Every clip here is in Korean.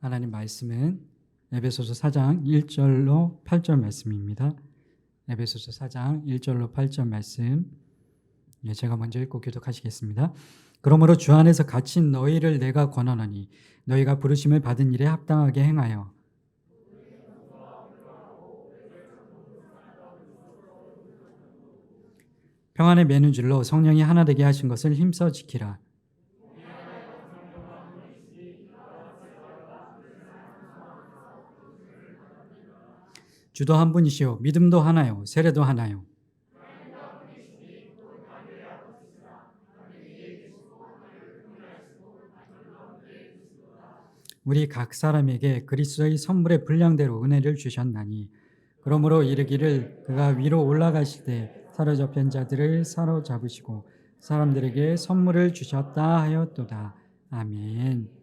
하나님 말씀은 에베소서 4장 1절로 8절 말씀입니다. 에베소서 4장 1절로 8절 말씀, 제가 먼저 읽고 교독하시겠습니다. 그러므로 주 안에서 갇힌 너희를 내가 권하노니 너희가 부르심을 받은 일에 합당하게 행하여 평안의 맨줄로 성령이 하나 되게 하신 것을 힘써 지키라. 주도 한 분이시요 믿음도 하나요 세례도 하나요. 우리 각 사람에게 그리스도의 선물의 분량대로 은혜를 주셨나니 그러므로 이르기를 그가 위로 올라가실 때 사로잡힌 자들을 사로잡으시고 사람들에게 선물을 주셨다 하였도다. 아멘.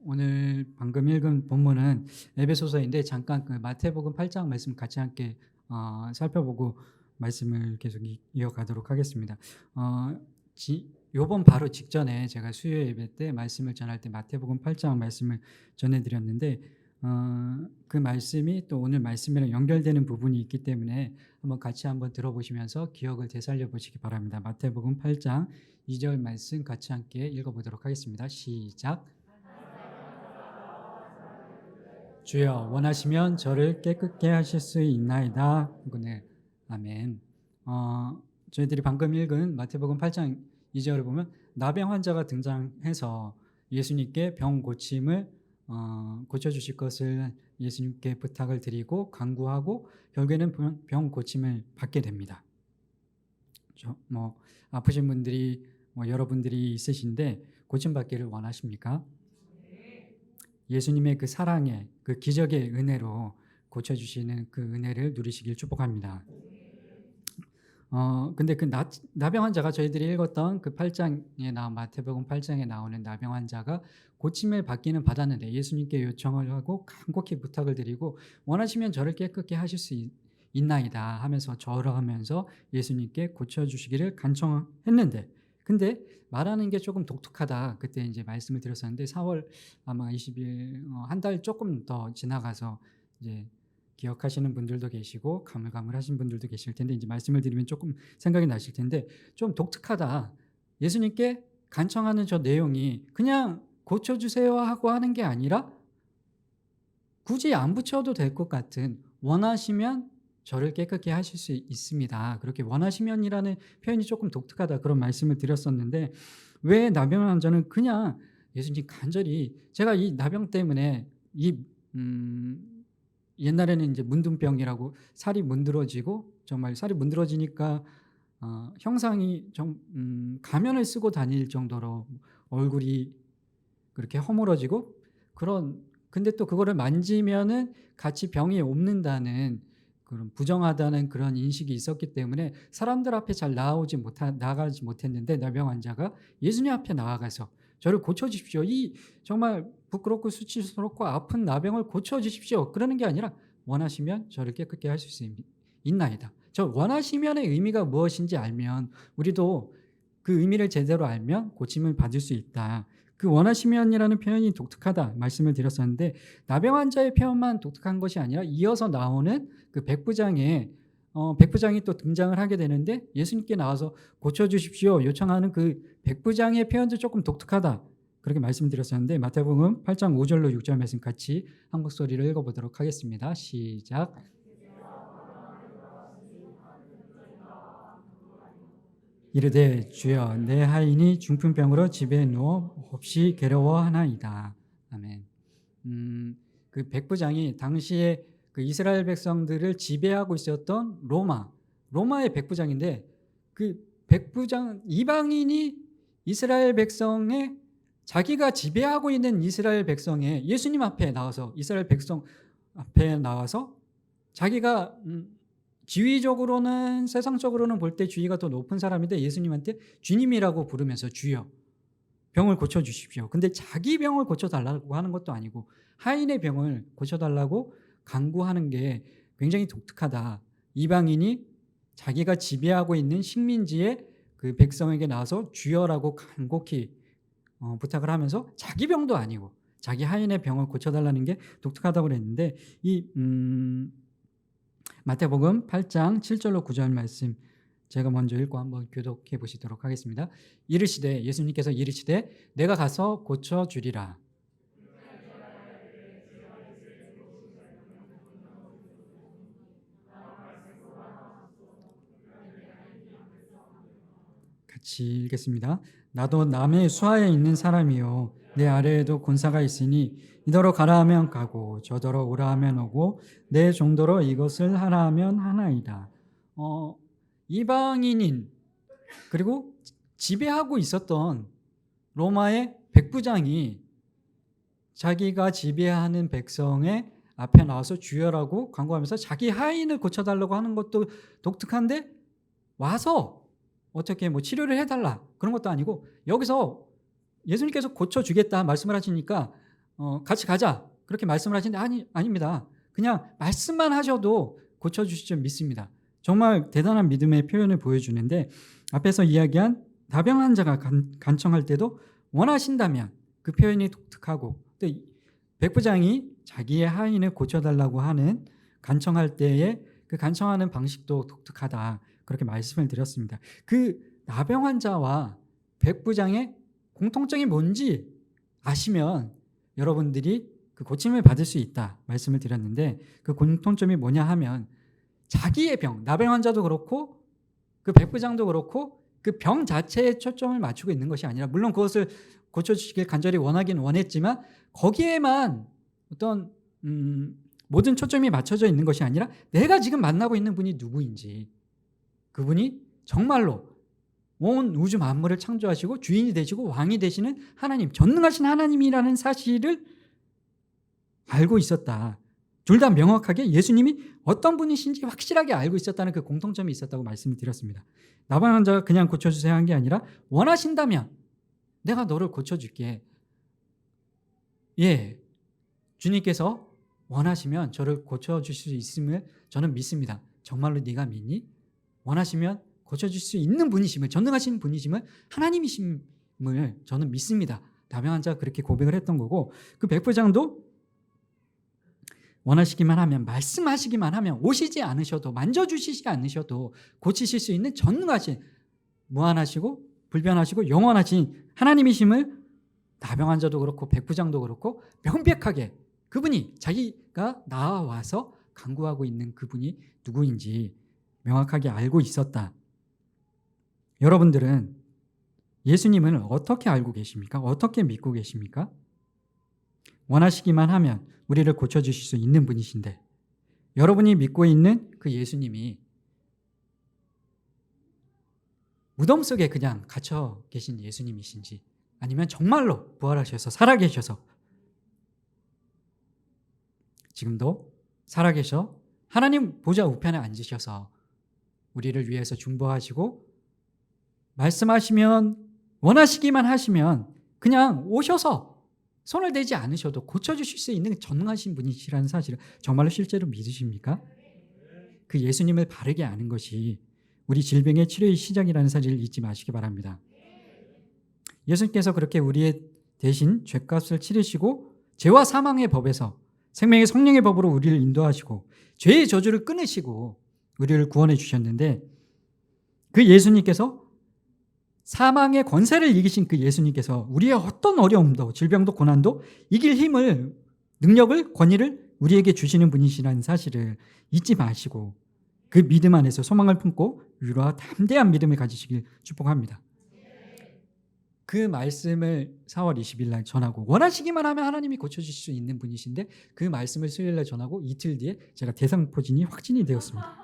오늘 방금 읽은 본문은 에베소서인데 잠깐 그 마태복음 8장 말씀 같이 함께 살펴보고 말씀을 계속 이어가도록 하겠습니다. 요번 바로 직전에 제가 수요 예배 때 말씀을 전할 때 마태복음 8장 말씀을 전해드렸는데 그 말씀이 또 오늘 말씀이랑 연결되는 부분이 있기 때문에 같이 한번 들어보시면서 기억을 되살려 보시기 바랍니다. 마태복음 8장 2절 말씀 같이 함께 읽어보도록 하겠습니다. 시작. 주여 원하시면 저를 깨끗게 하실 수 있나이다. 네, 아멘. 저희들이 방금 읽은 마태복음 8장 2절을 보면 나병 환자가 등장해서 예수님께 병 고침을 고쳐주실 것을 예수님께 부탁을 드리고 간구하고 결국에는 병 고침을 받게 됩니다. 아프신 분들이 여러분들이 있으신데 고침받기를 원하십니까? 예수님의 그 사랑의 그 기적의 은혜로 고쳐주시는 그 은혜를 누리시길 축복합니다. 근데 그 나병 환자가 저희들이 읽었던 그 8장에 마태복음 8장에 나오는 나병 환자가 고침을 받기는 받았는데 예수님께 요청을 하고 간곡히 부탁을 드리고 원하시면 저를 깨끗게 하실 수 있나이다 하면서 절하면서 예수님께 고쳐주시기를 간청했는데 근데 말하는 게 조금 독특하다. 그때 이제 말씀을 드렸었는데 4월 아마 20일 한 달 조금 더 지나가서 이제 기억하시는 분들도 계시고 가물가물하신 분들도 계실 텐데 이제 말씀을 드리면 조금 생각이 나실 텐데 좀 독특하다. 예수님께 간청하는 저 내용이 그냥 고쳐주세요 하고 하는 게 아니라 굳이 안 붙여도 될 것 같은 원하시면 저를 깨끗게 하실 수 있습니다. 그렇게 원하시면이라는 표현이 조금 독특하다 그런 말씀을 드렸었는데 왜 나병 환자는 그냥 예수님 간절히 제가 이 나병 때문에 옛날에는 이제 문둥병이라고 살이 문드러지고 정말 살이 문드러지니까 형상이 가면을 쓰고 다닐 정도로 얼굴이 그렇게 허물어지고 근데 또 그거를 만지면은 같이 병이 옮는다는 그런 부정하다는 그런 인식이 있었기 때문에 사람들 앞에 잘 나아가지 못했는데 나병 환자가 예수님 앞에 나아가서 저를 고쳐주십시오. 이 정말 부끄럽고 수치스럽고 아픈 나병을 고쳐주십시오. 그러는 게 아니라 원하시면 저를 깨끗게 하실 수 있나이다. 저 원하시면의 의미가 무엇인지 알면 우리도 그 의미를 제대로 알면 고침을 받을 수 있다. 그 원하시면이라는 표현이 독특하다 말씀을 드렸었는데 나병 환자의 표현만 독특한 것이 아니라 이어서 나오는 그 백부장이 또 등장을 하게 되는데 예수님께 나와서 고쳐주십시오 요청하는 그 백부장의 표현도 조금 독특하다 그렇게 말씀드렸었는데 마태복음 8장 5절로 6절 말씀 같이 한 목소리를 읽어보도록 하겠습니다. 시작. 이르되 주여 내 하인이 중풍병으로 집에 누워 몹시 괴로워하나이다. 아멘. 그 백부장이 당시에 그 이스라엘 백성들을 지배하고 있었던 로마의 백부장인데 그 백부장 이방인이 이스라엘 백성의 자기가 지배하고 있는 이스라엘 백성의 예수님 앞에 나와서 이스라엘 백성 앞에 나와서 자기가 지위적으로는 세상적으로는 볼 때 지위가 더 높은 사람인데 예수님한테 주님이라고 부르면서 주여 병을 고쳐주십시오. 근데 자기 병을 고쳐달라고 하는 것도 아니고 하인의 병을 고쳐달라고 간구하는 게 굉장히 독특하다. 이방인이 자기가 지배하고 있는 식민지의 그 백성에게 나와서 주여라고 간곡히 부탁을 하면서 자기 병도 아니고 자기 하인의 병을 고쳐달라는 게 독특하다고 그랬는데 이 마태복음 8장 7절로 9절 말씀 제가 먼저 읽고 한번 교독해 보시도록 하겠습니다. 이르시되 예수님께서 이르시되 내가 가서 고쳐주리라. 같이 읽겠습니다. 나도 남의 수하에 있는 사람이요 내 아래에도 군사가 있으니 이더러 가라 하면 가고 저더러 오라 하면 오고 내 종도로 이것을 하라 하면 하나이다. 이방인인 그리고 지배하고 있었던 로마의 백부장이 자기가 지배하는 백성의 앞에 나와서 주여라고 간구하면서 자기 하인을 고쳐달라고 하는 것도 독특한데 와서 어떻게 뭐 치료를 해달라 그런 것도 아니고 여기서 예수님께서 고쳐주겠다 말씀을 하시니까 같이 가자 그렇게 말씀을 하시는데 아닙니다. 그냥 말씀만 하셔도 고쳐주실 줄 믿습니다. 정말 대단한 믿음의 표현을 보여주는데 앞에서 이야기한 나병 환자가 간청할 때도 원하신다면 그 표현이 독특하고 또 백부장이 자기의 하인을 고쳐달라고 하는 간청할 때의 그 간청하는 방식도 독특하다 그렇게 말씀을 드렸습니다. 그 나병 환자와 백부장의 공통점이 뭔지 아시면 여러분들이 그 고침을 받을 수 있다 말씀을 드렸는데 그 공통점이 뭐냐 하면 자기의 병, 나병 환자도 그렇고 그 백부장도 그렇고 그 병 자체에 초점을 맞추고 있는 것이 아니라 물론 그것을 고쳐주시길 간절히 원하긴 원했지만 거기에만 어떤 모든 초점이 맞춰져 있는 것이 아니라 내가 지금 만나고 있는 분이 누구인지 그분이 정말로 온 우주 만물을 창조하시고 주인이 되시고 왕이 되시는 하나님, 전능하신 하나님이라는 사실을 알고 있었다. 둘 다 명확하게 예수님이 어떤 분이신지 확실하게 알고 있었다는 그 공통점이 있었다고 말씀을 드렸습니다. 나병 환자가 그냥 고쳐주세요 한 게 아니라 원하신다면 내가 너를 고쳐줄게. 예, 주님께서 원하시면 저를 고쳐주실 수 있음을 저는 믿습니다. 정말로 네가 믿니? 원하시면 고쳐줄 수 있는 분이심을 전능하신 분이심을 하나님이심을 저는 믿습니다. 나병 환자가 그렇게 고백을 했던 거고 그 백부장도 원하시기만 하면 말씀하시기만 하면 오시지 않으셔도 만져주시지 않으셔도 고치실 수 있는 전능하신 무한하시고 불변하시고 영원하신 하나님이심을 나병 환자도 그렇고 백부장도 그렇고 명백하게 그분이 자기가 나와서 간구하고 있는 그분이 누구인지 명확하게 알고 있었다. 여러분들은 예수님을 어떻게 알고 계십니까? 어떻게 믿고 계십니까? 원하시기만 하면 우리를 고쳐주실 수 있는 분이신데 여러분이 믿고 있는 그 예수님이 무덤 속에 그냥 갇혀 계신 예수님이신지 아니면 정말로 부활하셔서 살아계셔서 지금도 살아계셔 하나님 보좌 우편에 앉으셔서 우리를 위해서 중보하시고 말씀하시면 원하시기만 하시면 그냥 오셔서 손을 대지 않으셔도 고쳐주실 수 있는 전능하신 분이시라는 사실을 정말로 실제로 믿으십니까? 그 예수님을 바르게 아는 것이 우리 질병의 치료의 시작이라는 사실을 잊지 마시기 바랍니다. 예수님께서 그렇게 우리의 대신 죗값을 치르시고 죄와 사망의 법에서 생명의 성령의 법으로 우리를 인도하시고 죄의 저주를 끊으시고 우리를 구원해 주셨는데 그 예수님께서 사망의 권세를 이기신 그 예수님께서 우리의 어떤 어려움도 질병도 고난도 이길 힘을 능력을 권위를 우리에게 주시는 분이시라는 사실을 잊지 마시고 그 믿음 안에서 소망을 품고 위로와 담대한 믿음을 가지시길 축복합니다. 그 말씀을 4월 20일 날 전하고 원하시기만 하면 하나님이 고쳐주실 수 있는 분이신데 그 말씀을 수요일 날 전하고 이틀 뒤에 제가 대상포진이 확진이 되었습니다.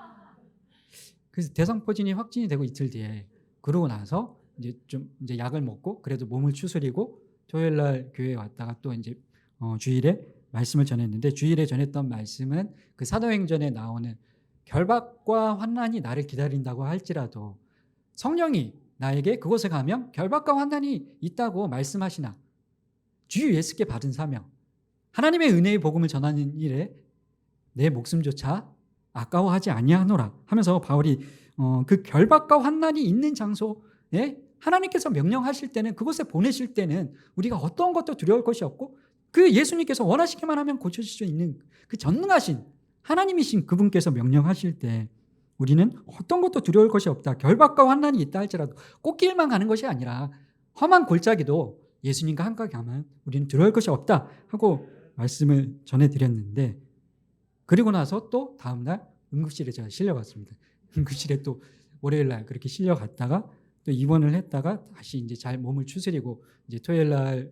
그래서 대상포진이 확진이 되고 이틀 뒤에 그러고 나서 이제 약을 먹고 그래도 몸을 추스리고 토요일 날 교회에 왔다가 또 이제 주일에 말씀을 전했는데 주일에 전했던 말씀은 그 사도행전에 나오는 결박과 환난이 나를 기다린다고 할지라도 성령이 나에게 그곳에 가면 결박과 환난이 있다고 말씀하시나 주 예수께 받은 사명 하나님의 은혜의 복음을 전하는 일에 내 목숨조차 아까워하지 아니하노라 하면서 바울이 그 결박과 환난이 있는 장소에 하나님께서 명령하실 때는 그곳에 보내실 때는 우리가 어떤 것도 두려울 것이 없고 그 예수님께서 원하시기만 하면 고쳐질 수 있는 그 전능하신 하나님이신 그분께서 명령하실 때 우리는 어떤 것도 두려울 것이 없다. 결박과 환난이 있다 할지라도 꽃길만 가는 것이 아니라 험한 골짜기도 예수님과 함께 가면 우리는 두려울 것이 없다 하고 말씀을 전해드렸는데, 그리고 나서 또 다음날 응급실에 제가 실려갔습니다. 응급실에 또 월요일날 그렇게 실려갔다가 또 입원을 했다가 다시 이제 잘 몸을 추스리고 이제 토요일날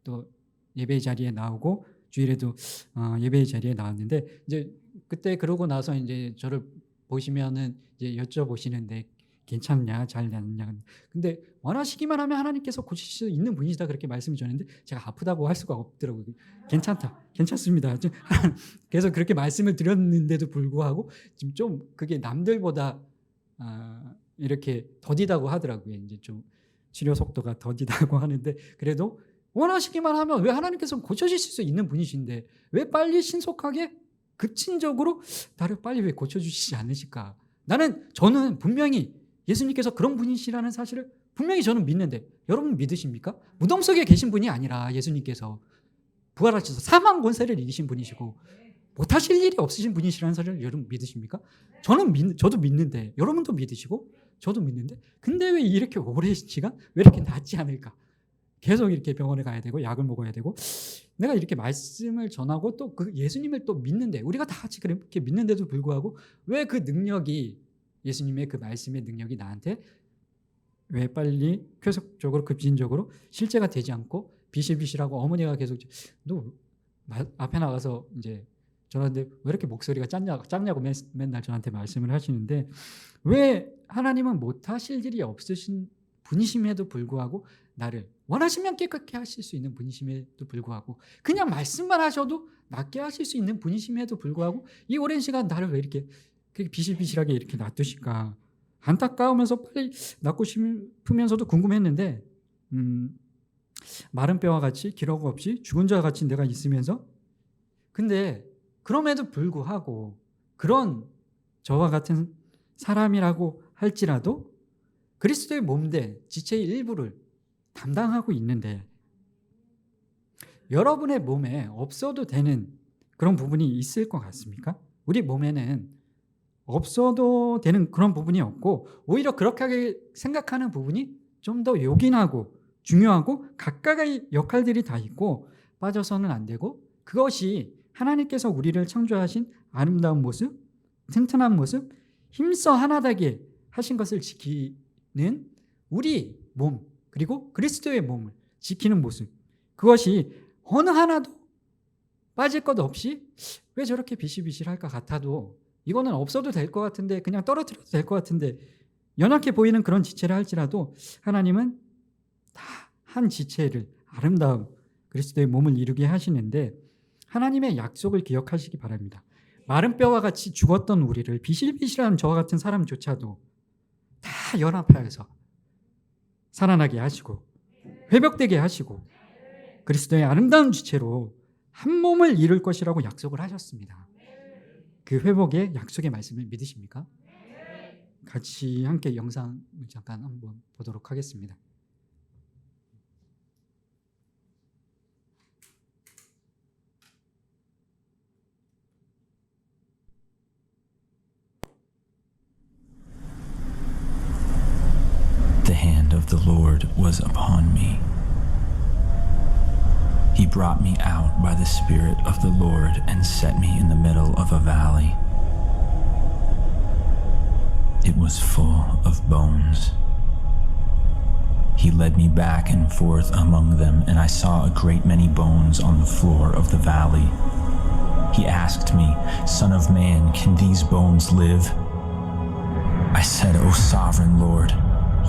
또 예배 자리에 나오고 주일에도 예배 자리에 나왔는데, 이제 그때 그러고 나서 이제 저를 보시면은 이제 여쭤보시는데 괜찮냐, 잘 낫냐. 근데 원하시기만 하면 하나님께서 고치실 수 있는 분이시다 그렇게 말씀을 주셨는데 제가 아프다고 할 수가 없더라고요. 괜찮다, 괜찮습니다. 그래서 그렇게 말씀을 드렸는데도 불구하고 지금 좀 그게 남들보다 이렇게 더디다고 하더라고요. 이제 좀 치료 속도가 더디다고 하는데, 그래도 원하시기만 하면 왜 하나님께서 고쳐주실 수 있는 분이신데 왜 빨리 신속하게 급진적으로 나를 빨리 왜 고쳐주시지 않으실까? 저는 분명히 예수님께서 그런 분이시라는 사실을 분명히 저는 믿는데, 여러분 믿으십니까? 무덤 속에 계신 분이 아니라 예수님께서 부활하셔서 사망 권세를 이기신 분이시고 못하실 일이 없으신 분이시라는 사실을 여러분 믿으십니까? 저도 믿는데, 여러분도 믿으시고 저도 믿는데, 근데 왜 이렇게 오랜 시간 왜 이렇게 낫지 않을까? 계속 이렇게 병원에 가야 되고 약을 먹어야 되고, 내가 이렇게 말씀을 전하고 또 그 예수님을 또 믿는데, 우리가 다 같이 그렇게 믿는데도 불구하고 왜 그 능력이, 예수님의 그 말씀의 능력이 나한테 왜 빨리 쾌속적으로 급진적으로 실제가 되지 않고 비실비실하고, 어머니가 계속 너 앞에 나가서 이제 저한테 왜 이렇게 목소리가 작냐고 맨날 저한테 말씀을 하시는데, 왜 하나님은 못하실 일이 없으신 분이심에도 불구하고 나를 원하시면 깨끗게 하실 수 있는 분이심에도 불구하고, 그냥 말씀만 하셔도 낫게 하실 수 있는 분이심에도 불구하고 이 오랜 시간 나를 왜 이렇게 비실비실하게 이렇게 놔두실까 안타까우면서 빨리 낫고 싶으면서도 궁금했는데, 마른 뼈와 같이 기력 없이 죽은 자와 같이 내가 있으면서, 근데 그럼에도 불구하고 그런 저와 같은 사람이라고 할지라도 그리스도의 몸된 지체의 일부를 담당하고 있는데, 여러분의 몸에 없어도 되는 그런 부분이 있을 것 같습니까? 우리 몸에는 없어도 되는 그런 부분이 없고, 오히려 그렇게 생각하는 부분이 좀 더 요긴하고 중요하고 각각의 역할들이 다 있고 빠져서는 안 되고, 그것이 하나님께서 우리를 창조하신 아름다운 모습, 튼튼한 모습, 힘써 하나되게 하신 것을 지키는 우리 몸, 그리고 그리스도의 몸을 지키는 모습, 그것이 어느 하나도 빠질 것 없이 왜 저렇게 비실비실할 것 같아도 이거는 없어도 될 것 같은데, 그냥 떨어뜨려도 될 것 같은데 연약해 보이는 그런 지체를 할지라도 하나님은 다 한 지체를 아름다운 그리스도의 몸을 이루게 하시는데, 하나님의 약속을 기억하시기 바랍니다. 마른 뼈와 같이 죽었던 우리를 비실비실한 저와 같은 사람조차도 다 연합하여서 살아나게 하시고 회복되게 하시고 그리스도의 아름다운 지체로 한 몸을 이룰 것이라고 약속을 하셨습니다. 그 회복의 약속의 말씀을 믿으십니까? 같이 함께 영상을 잠깐 한번 보도록 하겠습니다. The hand of the Lord was upon me. He brought me out by the Spirit of the Lord and set me in the middle of a valley. It was full of bones. He led me back and forth among them, and I saw a great many bones on the floor of the valley. He asked me, "Son of man, can these bones live?" I said, "O sovereign Lord,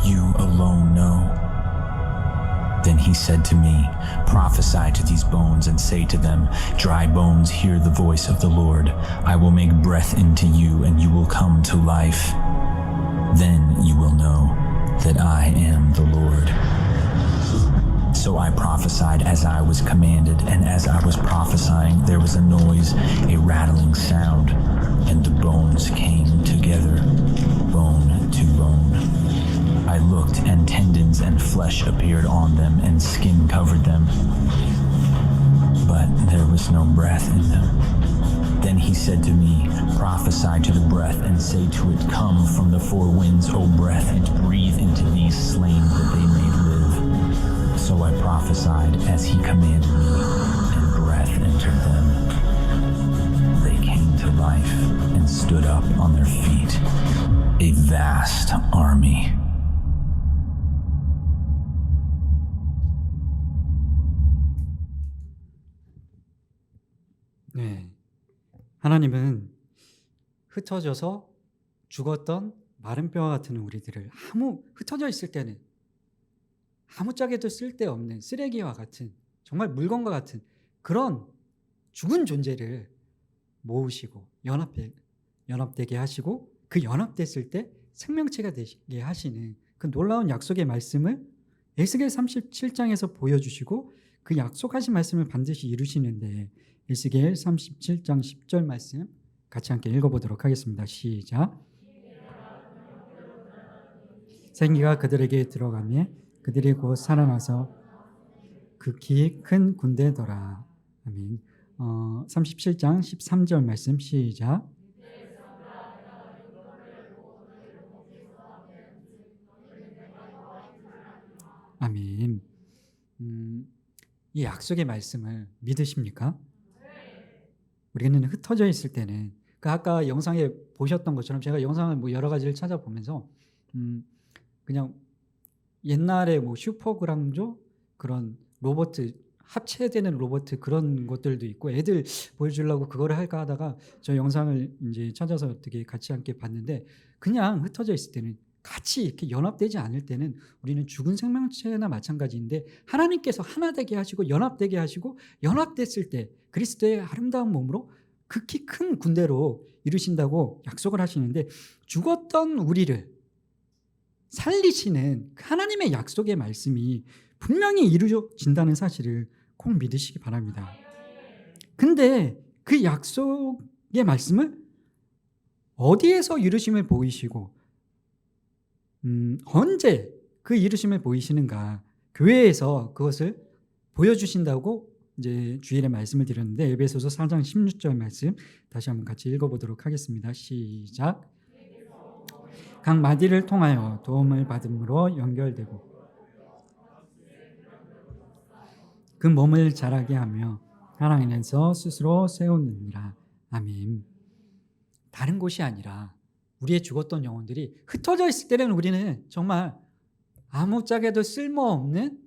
you alone know." Then he said to me, "Prophesy to these bones and say to them, dry bones, hear the voice of the Lord. I will make breath into you, and you will come to life. Then you will know that I am the Lord." So I prophesied as I was commanded, and as I was prophesying, there was a noise, a rattling sound, and the bones came together, bone to bone. I looked, and tendons and flesh appeared on them, and skin covered them. was no breath in them. Then he said to me, prophesy to the breath and say to it, come from the four winds, O breath, and breathe into these slain that they may live. So I prophesied as he commanded me, and breath entered them. They came to life and stood up on their feet, a vast army. 네. 하나님은 흩어져서 죽었던 마른 뼈와 같은 우리들을 흩어져 있을 때는 아무짝에도 쓸데없는 쓰레기와 같은 정말 물건과 같은 그런 죽은 존재를 모으시고 연합되게 하시고 그 연합됐을 때 생명체가 되게 하시는 그 놀라운 약속의 말씀을 에스겔 37장에서 보여주시고 그 약속하신 말씀을 반드시 이루시는데 에스겔 37장 10절 말씀 같이 함께 읽어보도록 하겠습니다. 시작. 생기가 그들에게 들어가며 그들이 곧 살아나서 극히 큰 군대더라. 아멘. 37장 13절 말씀 시작. 아멘. 이 약속의 말씀을 믿으십니까? 우리는 흩어져 있을 때는 아까 영상에 보셨던 것처럼 제가 영상을 여러 가지를 찾아보면서 그냥 옛날에 슈퍼그랑조 그런 로봇 합체되는 로봇 그런 것들도 있고 애들 보여주려고 그거를 할까 하다가 저 영상을 이제 찾아서 어떻게 같이 함께 봤는데 그냥 흩어져 있을 때는 같이 이렇게 연합되지 않을 때는 우리는 죽은 생명체나 마찬가지인데 하나님께서 하나 되게 하시고 연합되게 하시고 연합됐을 때 그리스도의 아름다운 몸으로 극히 큰 군대로 이루신다고 약속을 하시는데 죽었던 우리를 살리시는 하나님의 약속의 말씀이 분명히 이루어진다는 사실을 꼭 믿으시기 바랍니다. 근데 그 약속의 말씀을 어디에서 이루심을 보이시고 언제 그 이루심을 보이시는가? 교회에서 그것을 보여주신다고 이제 주일에 말씀을 드렸는데 에베소서 4장 16절 말씀 다시 한번 같이 읽어보도록 하겠습니다. 시작. 각 마디를 통하여 도움을 받음으로 연결되고 그 몸을 자라게 하며 하나님께서 스스로 세우느니라. 아멘. 다른 곳이 아니라 우리의 죽었던 영혼들이 흩어져 있을 때는 우리는 정말 아무짝에도 쓸모없는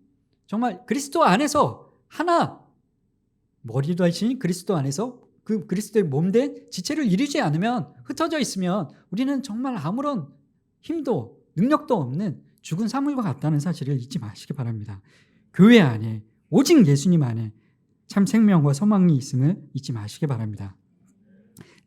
정말 그리스도 안에서 하나 머리도 하신 그리스도 안에서 그 그리스도의 몸된 지체를 이루지 않으면 흩어져 있으면 우리는 정말 아무런 힘도 능력도 없는 죽은 사물과 같다는 사실을 잊지 마시기 바랍니다. 교회 안에 오직 예수님 안에 참 생명과 소망이 있음을 잊지 마시기 바랍니다.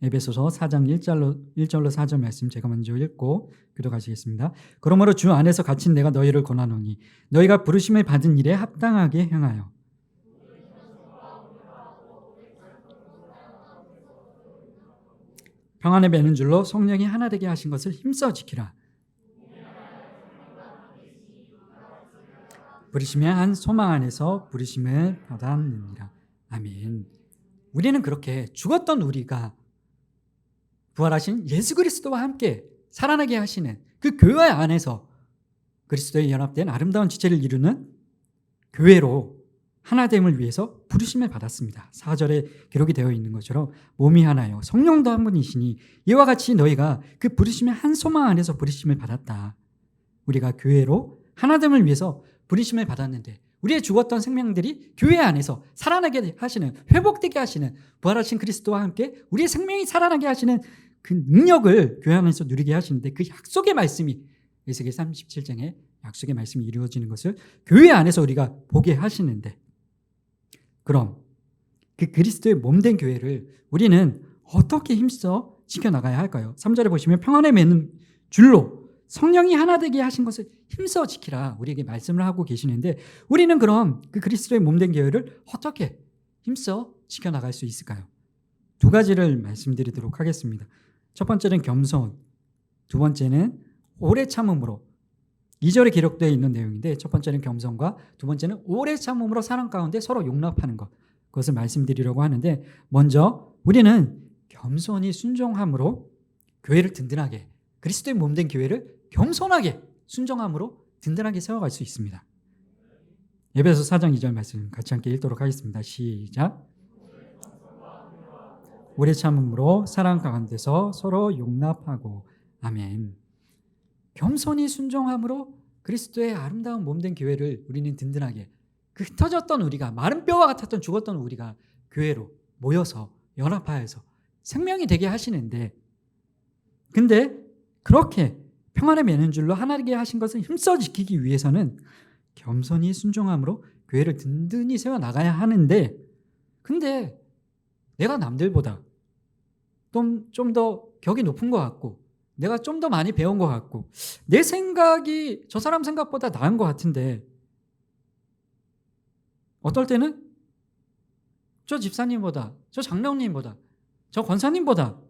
에베소서 4장 1절로 4절 말씀 제가 먼저 읽고 기도하시겠습니다. 그러므로 주 안에서 갇힌 내가 너희를 권하노니 너희가 부르심을 받은 일에 합당하게 행하여 평안에 매는 줄로 성령이 하나 되게 하신 것을 힘써 지키라. 부르심의 한 소망 안에서 부르심을 받았느니라. 아멘. 우리는 그렇게 죽었던 우리가 부활하신 예수 그리스도와 함께 살아나게 하시는 그 교회 안에서 그리스도에 연합된 아름다운 지체를 이루는 교회로 하나됨을 위해서 부르심을 받았습니다. 4절에 기록이 되어 있는 것처럼 몸이 하나요 성령도 한 분이시니 이와 같이 너희가 그 부르심의 한 소망 안에서 부르심을 받았다. 우리가 교회로 하나됨을 위해서 부르심을 받았는데 우리의 죽었던 생명들이 교회 안에서 살아나게 하시는 회복되게 하시는 부활하신 그리스도와 함께 우리의 생명이 살아나게 하시는 그 능력을 교회 안에서 누리게 하시는데 그 약속의 말씀이 에스겔 37장에 약속의 말씀이 이루어지는 것을 교회 안에서 우리가 보게 하시는데 그럼 그 그리스도의 몸된 교회를 우리는 어떻게 힘써 지켜나가야 할까요? 3절에 보시면 평안에 매는 줄로 성령이 하나 되게 하신 것을 힘써 지키라 우리에게 말씀을 하고 계시는데 우리는 그럼 그 그리스도의 몸된 교회를 어떻게 힘써 지켜나갈 수 있을까요? 두 가지를 말씀드리도록 하겠습니다. 첫 번째는 겸손, 두 번째는 오래 참음으로 2절에 기록되어 있는 내용인데 첫 번째는 겸손과 두 번째는 오래 참음으로 사랑 가운데 서로 용납하는 것. 것을 말씀드리려고 하는데, 먼저 우리는 겸손히 순종함으로 교회를 든든하게, 그리스도의 몸된 교회를 겸손하게 순종함으로 든든하게 세워갈 수 있습니다. 에베소 4장 2절 말씀 같이 함께 읽도록 하겠습니다. 시작. 오래 참음으로 사랑 가운데서 서로 용납하고. 아멘. 겸손히 순종함으로 그리스도의 아름다운 몸된 교회를 우리는 든든하게, 그 흩어졌던 우리가, 마른 뼈와 같았던 죽었던 우리가 교회로 모여서 연합하여서 생명이 되게 하시는데, 근데 그렇게 평안에 매는 줄로 하나님께 하신 것을 힘써 지키기 위해서는 겸손히 순종함으로 교회를 든든히 세워나가야 하는데, 근데 내가 남들보다 좀 더 격이 높은 것 같고, 내가 좀 더 많이 배운 것 같고, 내 생각이 저 사람 생각보다 나은 것 같은데, 어떨 때는 저 집사님보다, 저 장로님보다, 저 권사님보다,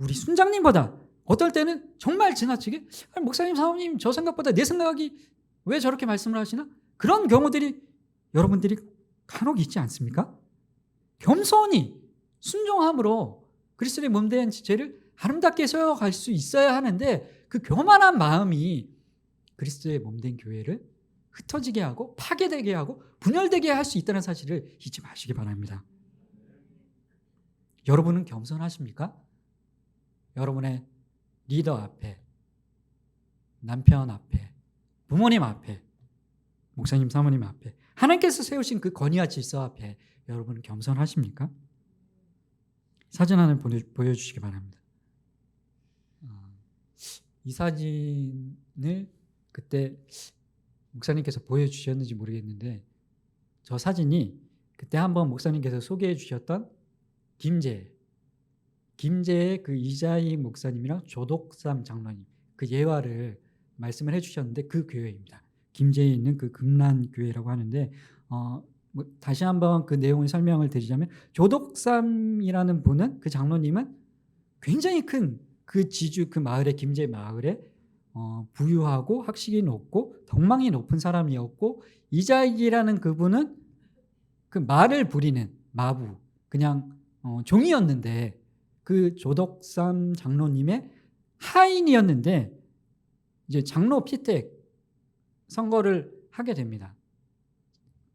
우리 순장님보다, 어떨 때는 정말 지나치게 목사님, 사모님 저 생각보다 내 생각이 왜 저렇게 말씀을 하시나? 그런 경우들이 여러분들이 간혹 있지 않습니까? 겸손히 순종함으로 그리스도의 몸된 지체를 아름답게 세워갈 수 있어야 하는데, 그 교만한 마음이 그리스도의 몸된 교회를 흩어지게 하고 파괴되게 하고 분열되게 할 수 있다는 사실을 잊지 마시기 바랍니다. 여러분은 겸손하십니까? 여러분의 리더 앞에, 남편 앞에, 부모님 앞에, 목사님, 사모님 앞에, 하나님께서 세우신 그 권위와 질서 앞에 여러분은 겸손하십니까? 사진 하나 보여주시기 바랍니다. 이 사진을 그때 목사님께서 보여주셨는지 모르겠는데, 저 사진이 그때 한번 목사님께서 소개해 주셨던 김제의 그 이자희 목사님이랑 조독삼 장로님, 그 예화를 말씀을 해주셨는데, 그 교회입니다. 김제에 있는 그 금란교회라고 하는데, 다시 한번 그 내용을 설명을 드리자면, 조독삼이라는 분은, 그 장로님은 굉장히 큰 그 지주, 그 마을에, 김제 마을에 부유하고 학식이 높고 덕망이 높은 사람이었고, 이자익이라는 그분은 그 말을 부리는 마부, 그냥 종이었는데, 그 조덕삼 장로님의 하인이었는데, 이제 장로 피택 선거를 하게 됩니다.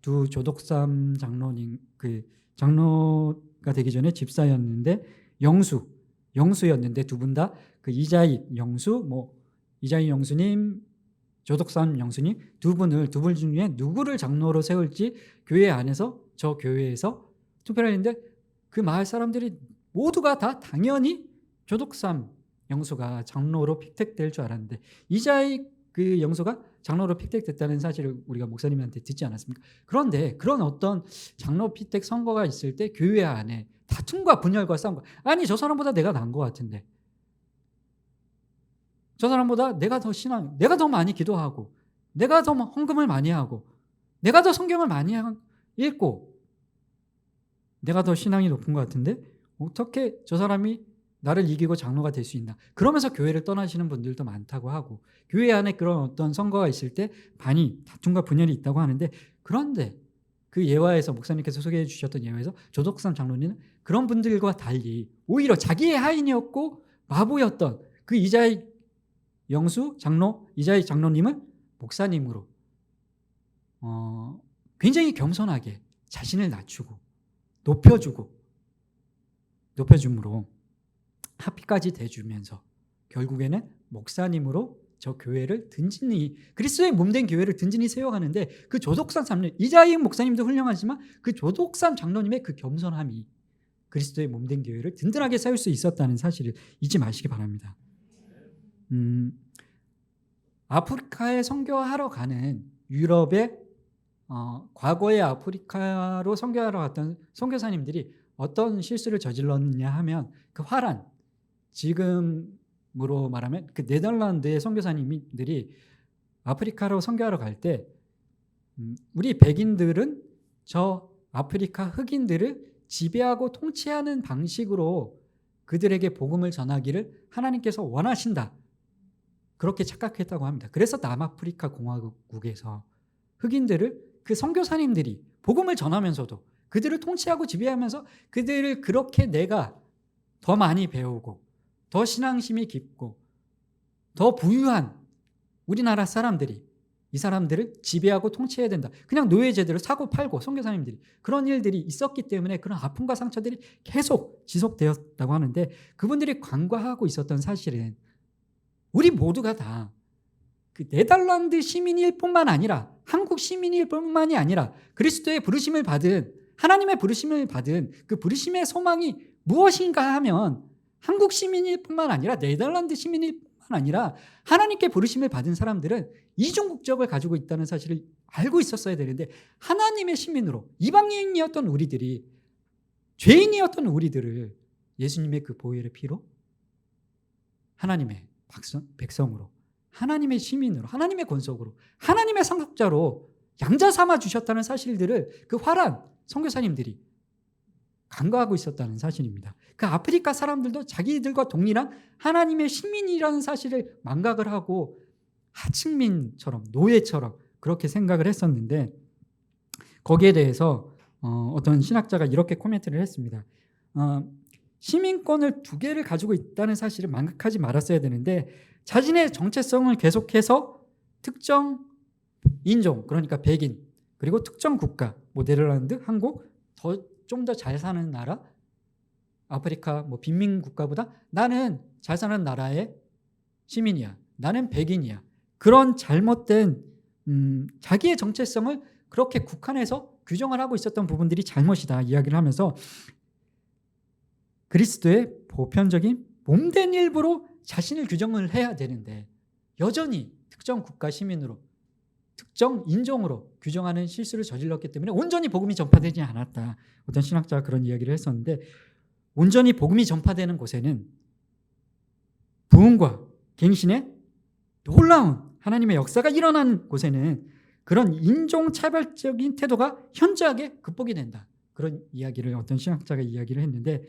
두 조덕삼 장로님, 그 장로가 되기 전에 집사였는데 영수였는데, 두 분 다 그 이자익 영수님, 조덕삼 영수님 두 분 중에 누구를 장로로 세울지 교회 안에서, 저 교회에서 투표를 했는데, 그 마을 사람들이 모두가 다 당연히 조덕삼 영수가 장로로 픽택될 줄 알았는데, 이자익 그 영수가 장로로 픽택됐다는 사실을 우리가 목사님한테 듣지 않았습니까? 그런데 그런 어떤 장로 픽택 선거가 있을 때 교회 안에 다툼과 분열과 싸움과, 아니 저 사람보다 내가 나은 것 같은데, 저 사람보다 내가 더 많이 기도하고, 내가 더 헌금을 많이 하고, 내가 더 성경을 많이 읽고, 내가 더 신앙이 높은 것 같은데 어떻게 저 사람이 나를 이기고 장로가 될 수 있나? 그러면서 교회를 떠나시는 분들도 많다고 하고, 교회 안에 그런 어떤 선거가 있을 때 다툼과 분열이 있다고 하는데, 그런데 그 예화에서, 목사님께서 소개해 주셨던 예화에서 조덕삼 장로님은 그런 분들과 달리 오히려 자기의 하인이었고 마부였던 그 이자익 장로님을 목사님으로 굉장히 겸손하게 자신을 낮추고 높여줌으로 합의까지 대주면서 결국에는 목사님으로 저 교회를 든든히, 그리스도의 몸된 교회를 든든히 세워가는데, 그 조독삼 장로님, 이자익 목사님도 훌륭하지만 그 조독삼 장로님의 그 겸손함이 그리스도의 몸된 교회를 든든하게 세울 수 있었다는 사실을 잊지 마시기 바랍니다. 아프리카에 선교하러 가는 유럽의 과거에 아프리카로 선교하러 갔던 선교사님들이 어떤 실수를 저질렀냐 하면, 그 화란, 지금으로 말하면 그 네덜란드의 선교사님들이 아프리카로 선교하러 갈 때, 우리 백인들은 저 아프리카 흑인들을 지배하고 통치하는 방식으로 그들에게 복음을 전하기를 하나님께서 원하신다, 그렇게 착각했다고 합니다. 그래서 남아프리카 공화국에서 흑인들을 그 선교사님들이 복음을 전하면서도 그들을 통치하고 지배하면서 그들을 그렇게 내가 더 많이 배우고 더 신앙심이 깊고 더 부유한 우리나라 사람들이 이 사람들을 지배하고 통치해야 된다. 그냥 노예제대로 사고 팔고 선교사님들이 그런 일들이 있었기 때문에 그런 아픔과 상처들이 계속 지속되었다고 하는데, 그분들이 간과하고 있었던 사실은 우리 모두가 다 그 네덜란드 시민일 뿐만 아니라 한국 시민일 뿐만이 아니라 그리스도의 부르심을 받은, 하나님의 부르심을 받은 그 부르심의 소망이 무엇인가 하면 한국 시민일 뿐만 아니라 네덜란드 시민일 뿐만 아니라 하나님께 부르심을 받은 사람들은 이중 국적을 가지고 있다는 사실을 알고 있었어야 되는데, 하나님의 시민으로 이방인이었던 우리들이, 죄인이었던 우리들을 예수님의 그 보혈의 피로 하나님의 백성으로, 하나님의 시민으로, 하나님의 권속으로, 하나님의 상속자로 양자 삼아 주셨다는 사실들을 그 화란 선교사님들이 간과하고 있었다는 사실입니다. 그 아프리카 사람들도 자기들과 동일한 하나님의 시민이라는 사실을 망각을 하고 하층민처럼, 노예처럼 그렇게 생각을 했었는데, 거기에 대해서 어떤 신학자가 이렇게 코멘트를 했습니다. 시민권을 2개를 가지고 있다는 사실을 망각하지 말았어야 되는데, 자신의 정체성을 계속해서 특정 인종, 그러니까 백인, 그리고 특정 국가, 뭐 네덜란드, 한국, 좀 더 잘 사는 나라, 아프리카 뭐 빈민 국가보다 나는 잘 사는 나라의 시민이야, 나는 백인이야, 그런 잘못된 자기의 정체성을 그렇게 국한해서 규정을 하고 있었던 부분들이 잘못이다 이야기를 하면서, 그리스도의 보편적인 몸된 일부로 자신을 규정을 해야 되는데 여전히 특정 국가 시민으로, 특정 인종으로 규정하는 실수를 저질렀기 때문에 온전히 복음이 전파되지 않았다. 어떤 신학자가 그런 이야기를 했었는데, 온전히 복음이 전파되는 곳에는 부흥과 갱신의 놀라운 하나님의 역사가 일어나는 곳에는 그런 인종차별적인 태도가 현저하게 극복이 된다. 그런 이야기를 어떤 신학자가 이야기를 했는데,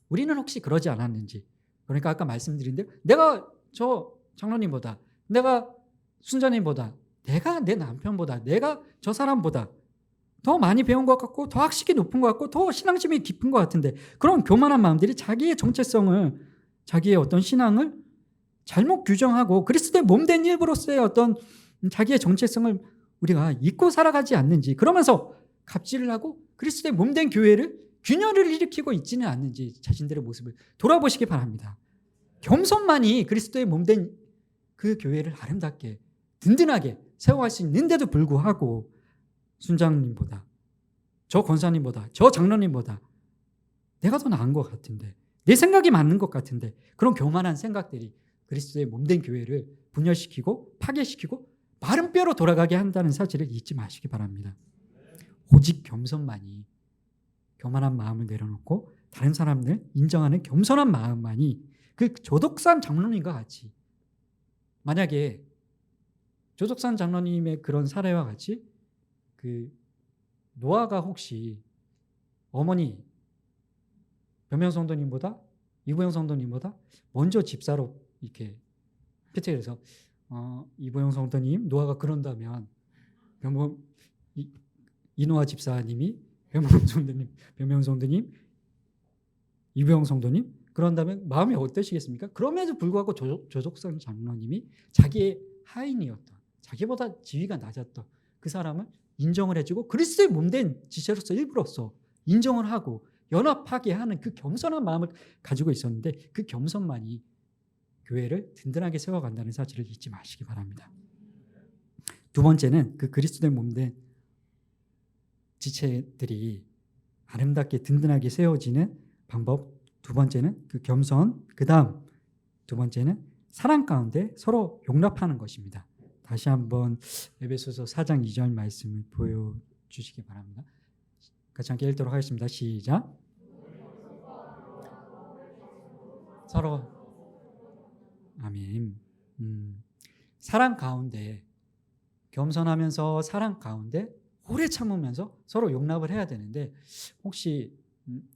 우리는 혹시 그러지 않았는지, 그러니까 아까 말씀드린 대로 내가 저 장로님보다, 내가 순자님보다, 내가 내 남편보다, 내가 저 사람보다 더 많이 배운 것 같고 더 학식이 높은 것 같고 더 신앙심이 깊은 것 같은데, 그런 교만한 마음들이 자기의 정체성을, 자기의 어떤 신앙을 잘못 규정하고 그리스도의 몸된 일부로서의 어떤 자기의 정체성을 우리가 잊고 살아가지 않는지, 그러면서 갑질을 하고 그리스도의 몸된 교회를 균열을 일으키고 있지는 않는지 자신들의 모습을 돌아보시기 바랍니다. 겸손만이 그리스도의 몸된 그 교회를 아름답게 든든하게 세워갈 수 있는데도 불구하고 순장님보다, 저 권사님보다, 저 장로님보다 내가 더 나은 것 같은데, 내 생각이 맞는 것 같은데, 그런 교만한 생각들이 그리스도의 몸된 교회를 분열시키고 파괴시키고 마른 뼈로 돌아가게 한다는 사실을 잊지 마시기 바랍니다. 오직 겸손만이, 교만한 마음을 내려놓고 다른 사람을 인정하는 겸손한 마음만이 그 조독산 장로님과 같이, 만약에 조독산 장로님의 그런 사례와 같이 그 노아가 혹시 어머니 변명 성도님보다, 이보영 성도님보다 먼저 집사로 이렇게 패치해서 이보영 성도님, 노아가 그런다면 이노아 집사님이 변명 성도님, 이보영 성도님 그런다면 마음이 어떠시겠습니까? 그럼에도 불구하고 조독산 장로님이 자기의 하인이었던, 자기보다 지위가 낮았던 그 사람을 인정을 해주고 그리스도의 몸된 지체로서 일부로서 인정을 하고 연합하게 하는 그 겸손한 마음을 가지고 있었는데, 그 겸손만이 교회를 든든하게 세워간다는 사실을 잊지 마시기 바랍니다. 두 번째는 그 그리스도의 몸된 지체들이 아름답게 든든하게 세워지는 방법, 두 번째는 그 겸손, 그 다음 두 번째는 사랑 가운데 서로 용납하는 것입니다. 다시 한번 에베소서 4장 2절 말씀을 보여주시기 바랍니다. 같이 함께 읽도록 하겠습니다. 시작. 서로, 아멘. 사랑 가운데, 겸손하면서 사랑 가운데 오래 참으면서 서로 용납을 해야 되는데, 혹시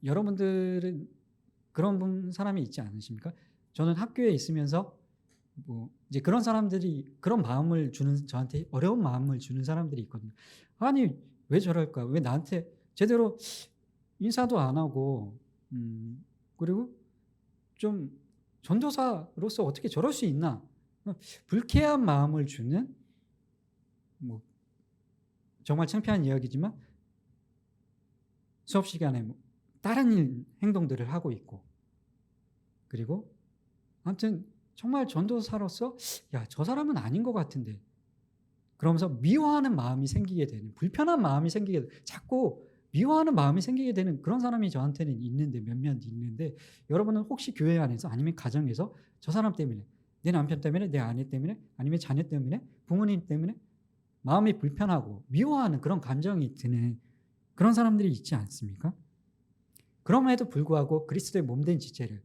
여러분들은 그런 사람이 있지 않으십니까? 저는 학교에 있으면서 뭐 이제 그런 사람들이, 그런 마음을 주는, 저한테 어려운 마음을 주는 사람들이 있거든요. 아니 왜 저럴까? 왜 나한테 제대로 인사도 안 하고 그리고 좀 전도사로서 어떻게 저럴 수 있나? 불쾌한 마음을 주는 뭐 정말 창피한 이야기지만 수업 시간에 뭐 다른 행동들을 하고 있고 그리고 아무튼 정말 전도사로서 야, 저 사람은 아닌 것 같은데 그러면서 미워하는 마음이 생기게 되는 불편한 마음이 생기게 되는 자꾸 미워하는 마음이 생기게 되는 그런 사람이 저한테는 있는데 몇몇 있는데 여러분은 혹시 교회 안에서 아니면 가정에서 저 사람 때문에 내 남편 때문에 내 아내 때문에 아니면 자녀 때문에 부모님 때문에 마음이 불편하고 미워하는 그런 감정이 드는 그런 사람들이 있지 않습니까? 그럼에도 불구하고 그리스도의 몸된 지체를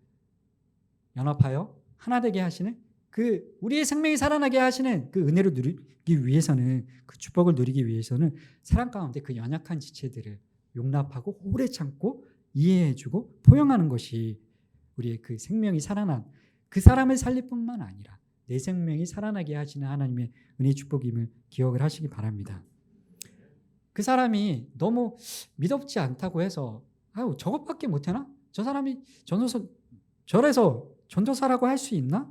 연합하여 하나 되게 하시는 그 우리의 생명이 살아나게 하시는 그 은혜를 누리기 위해서는 그 축복을 누리기 위해서는 사람 가운데 그 연약한 지체들을 용납하고 오래 참고 이해해주고 포용하는 것이 우리의 그 생명이 살아난 그 사람을 살릴 뿐만 아니라 내 생명이 살아나게 하시는 하나님의 은혜 축복임을 기억을 하시기 바랍니다. 그 사람이 너무 믿음지 않다고 해서 아유 저것밖에 못하나? 저 사람이 저래서 전도사라고 할 수 있나?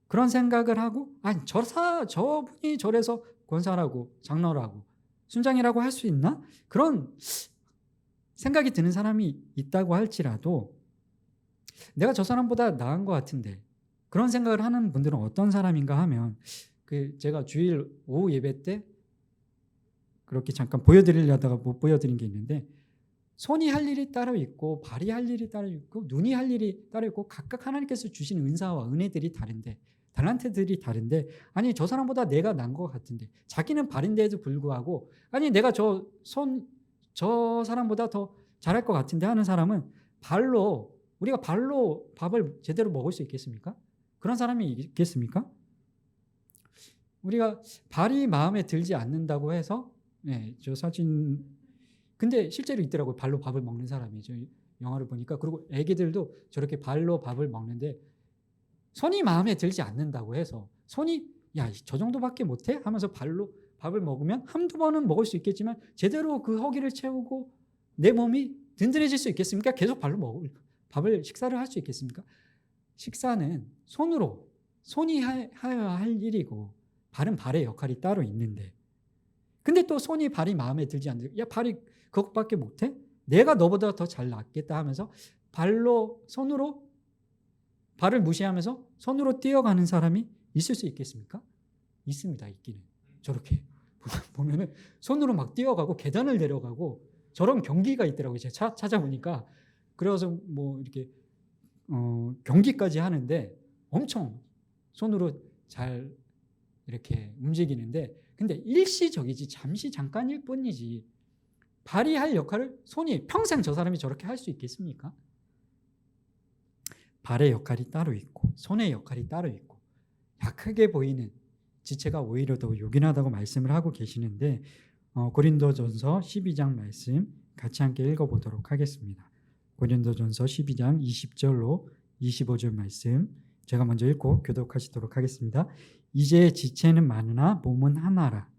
그런 생각을 하고 아니 저분이 저래서 권사라고 장로라고 순장이라고 할 수 있나? 그런 생각이 드는 사람이 있다고 할지라도 내가 저 사람보다 나은 것 같은데 그런 생각을 하는 분들은 어떤 사람인가 하면 그 제가 주일 오후 예배 때 그렇게 잠깐 보여드리려다가 못 보여드린 게 있는데 손이 할 일이 따로 있고 발이 할 일이 따로 있고 눈이 할 일이 따로 있고 각각 하나님께서 주신 은사와 은혜들이 다른데 달란트들이 다른데 아니 저 사람보다 내가 난 것 같은데 자기는 발인데도 불구하고 아니 내가 저 사람보다 더 잘할 것 같은데 하는 사람은 우리가 발로 밥을 제대로 먹을 수 있겠습니까? 그런 사람이 있겠습니까? 우리가 발이 마음에 들지 않는다고 해서 저 사진 근데 실제로 있더라고요. 발로 밥을 먹는 사람이. 저 영화를 보니까. 그리고 애기들도 저렇게 발로 밥을 먹는데 손이 마음에 들지 않는다고 해서 손이 야, 저 정도밖에 못해? 하면서 발로 밥을 먹으면 한두 번은 먹을 수 있겠지만 제대로 그 허기를 채우고 내 몸이 든든해질 수 있겠습니까? 계속 밥을 식사를 할 수 있겠습니까? 식사는 손이 하여야 할 일이고 발은 발의 역할이 따로 있는데 근데 또 손이 발이 마음에 들지 않는데 야 발이 그것밖에 못해? 내가 너보다 더 잘 낫겠다 하면서 손으로 발을 무시하면서 손으로 뛰어가는 사람이 있을 수 있겠습니까? 있습니다. 있기는. 저렇게 보면은 손으로 막 뛰어가고 계단을 내려가고 저런 경기가 있더라고요. 제가 찾아보니까 그래서 뭐 이렇게 경기까지 하는데 엄청 손으로 잘 이렇게 움직이는데 근데 일시적이지 잠시 잠깐일 뿐이지 발이 할 역할을 손이 평생 저 사람이 저렇게 할 수 있겠습니까? 발의 역할이 따로 있고 손의 역할이 따로 있고 약하게 보이는 지체가 오히려 더 요긴하다고 말씀을 하고 계시는데 고린도전서 12장 말씀 같이 함께 읽어보도록 하겠습니다. 고린도전서 12장 20절로 25절 말씀 제가 먼저 읽고 교독하시도록 하겠습니다. 이제 지체는 많으나 몸은 하나라.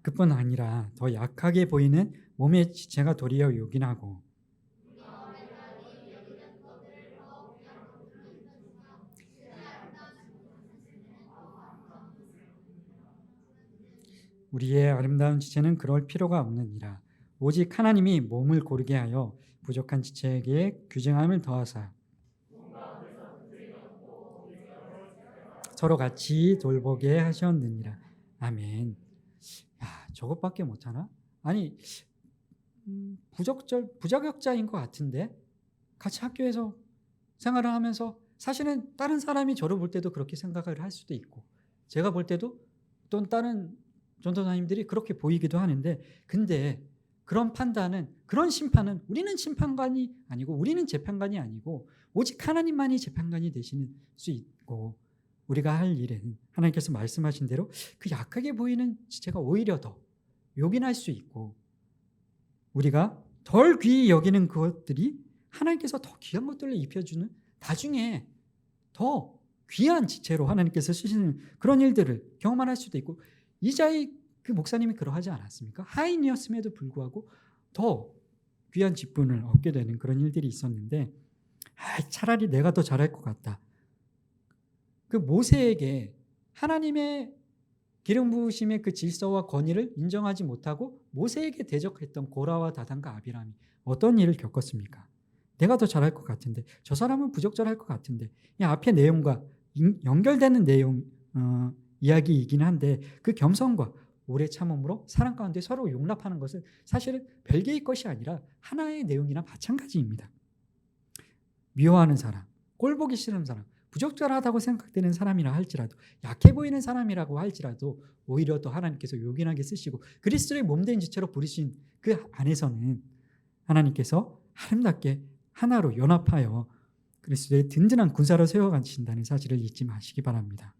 그뿐 아니라 더 약하게 보이는 몸의 지체가 도리어 요긴하고 우리의 아름다운 지체는 그럴 필요가 없느니라. 오직 하나님이 몸을 고르게 하여 부족한 지체에게 규정함을 더하사 서로 같이 돌보게 하셨느니라. 아멘. 야, 저것밖에 못하나? 아니 부적격자인 것 같은데 같이 학교에서 생활을 하면서 사실은 다른 사람이 저를 볼 때도 그렇게 생각을 할 수도 있고 제가 볼 때도 또 다른 전도사님들이 그렇게 보이기도 하는데 근데 그런 판단은 그런 심판은 우리는 심판관이 아니고 우리는 재판관이 아니고 오직 하나님만이 재판관이 되시는 수 있고 우리가 할 일은 하나님께서 말씀하신 대로 그 약하게 보이는 지체가 오히려 더 요긴할 수 있고 우리가 덜 귀히 여기는 그것들이 하나님께서 더 귀한 것들을 입혀주는 나중에 더 귀한 지체로 하나님께서 쓰시는 그런 일들을 경험할 수도 있고, 이자이 그 목사님이 그러하지 않았습니까? 하인이었음에도 불구하고 더 귀한 직분을 얻게 되는 그런 일들이 있었는데, 차라리 내가 더 잘할 것 같다. 그 모세에게 하나님의 기름 부으심의 그 질서와 권위를 인정하지 못하고 모세에게 대적했던 고라와 다단과 아비람이 어떤 일을 겪었습니까? 내가 더 잘할 것 같은데, 저 사람은 부적절할 것 같은데, 이 앞의 내용과 연결되는 내용 이야기이긴 한데, 그 겸손과 오래 참음으로 사랑 가운데 서로 용납하는 것은 사실은 별개의 것이 아니라 하나의 내용이나 마찬가지입니다. 미워하는 사람, 꼴보기 싫은 사람, 부적절하다고 생각되는 사람이라 할지라도, 약해 보이는 사람이라고 할지라도 오히려 더 하나님께서 요긴하게 쓰시고 그리스도의 몸된 지체로 부르신 그 안에서는 하나님께서 아름답게 하나로 연합하여 그리스도의 든든한 군사로 세워가신다는 사실을 잊지 마시기 바랍니다.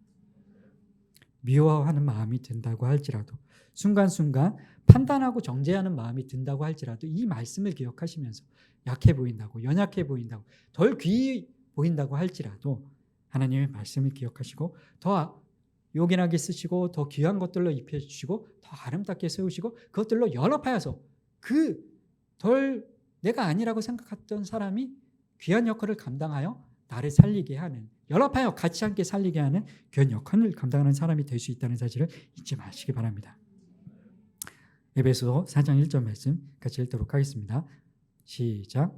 미워하는 마음이 든다고 할지라도, 순간순간 판단하고 정죄하는 마음이 든다고 할지라도 이 말씀을 기억하시면서 약해 보인다고, 연약해 보인다고, 덜 귀히 보인다고 할지라도 하나님의 말씀을 기억하시고 더 요긴하게 쓰시고 더 귀한 것들로 입혀주시고 더 아름답게 세우시고 그것들로 연합하여서 그 덜 내가 아니라고 생각했던 사람이 귀한 역할을 감당하여 나를 살리게 하는, 연합하여 같이 함께 살리게 하는 귀한 역할을 감당하는 사람이 될 수 있다는 사실을 잊지 마시기 바랍니다. 에베소 4장 1절 말씀 같이 읽도록 하겠습니다. 시작.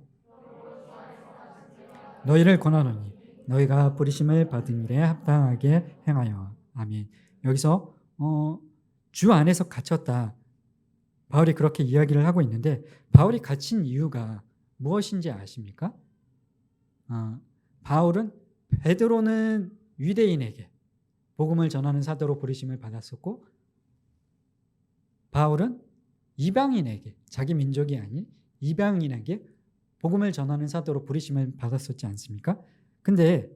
너희를 권하노니 너희가 부르심을 받은 일에 합당하게 행하여. 아멘. 여기서 주 안에서 갇혔다, 바울이 그렇게 이야기를 하고 있는데, 바울이 갇힌 이유가 무엇인지 아십니까? 바울은, 베드로는 유대인에게 복음을 전하는 사도로 부르심을 받았었고, 바울은 이방인에게, 자기 민족이 아닌 이방인에게 복음을 전하는 사도로 부르심을 받았었지 않습니까? 근데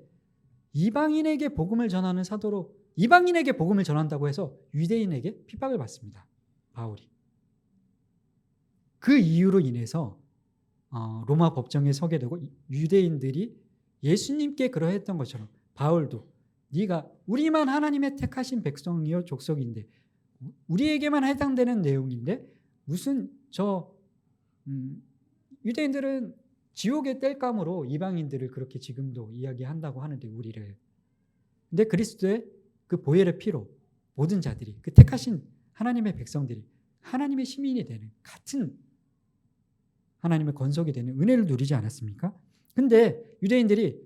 이방인에게 복음을 전하는 사도로, 이방인에게 복음을 전한다고 해서 유대인에게 핍박을 받습니다, 바울이. 그 이유로 인해서 로마 법정에 서게 되고, 유대인들이 예수님께 그러했던 것처럼 바울도 네가 우리만 하나님의 택하신 백성이요 족속인데, 우리에게만 해당되는 내용인데 무슨 유대인들은 지옥의 땔감으로 이방인들을 그렇게 지금도 이야기한다고 하는데, 우리를. 근데 그리스도의 그 보혈의 피로 모든 자들이, 그 택하신 하나님의 백성들이 하나님의 시민이 되는, 같은 하나님의 권속이 되는 은혜를 누리지 않았습니까? 근데 유대인들이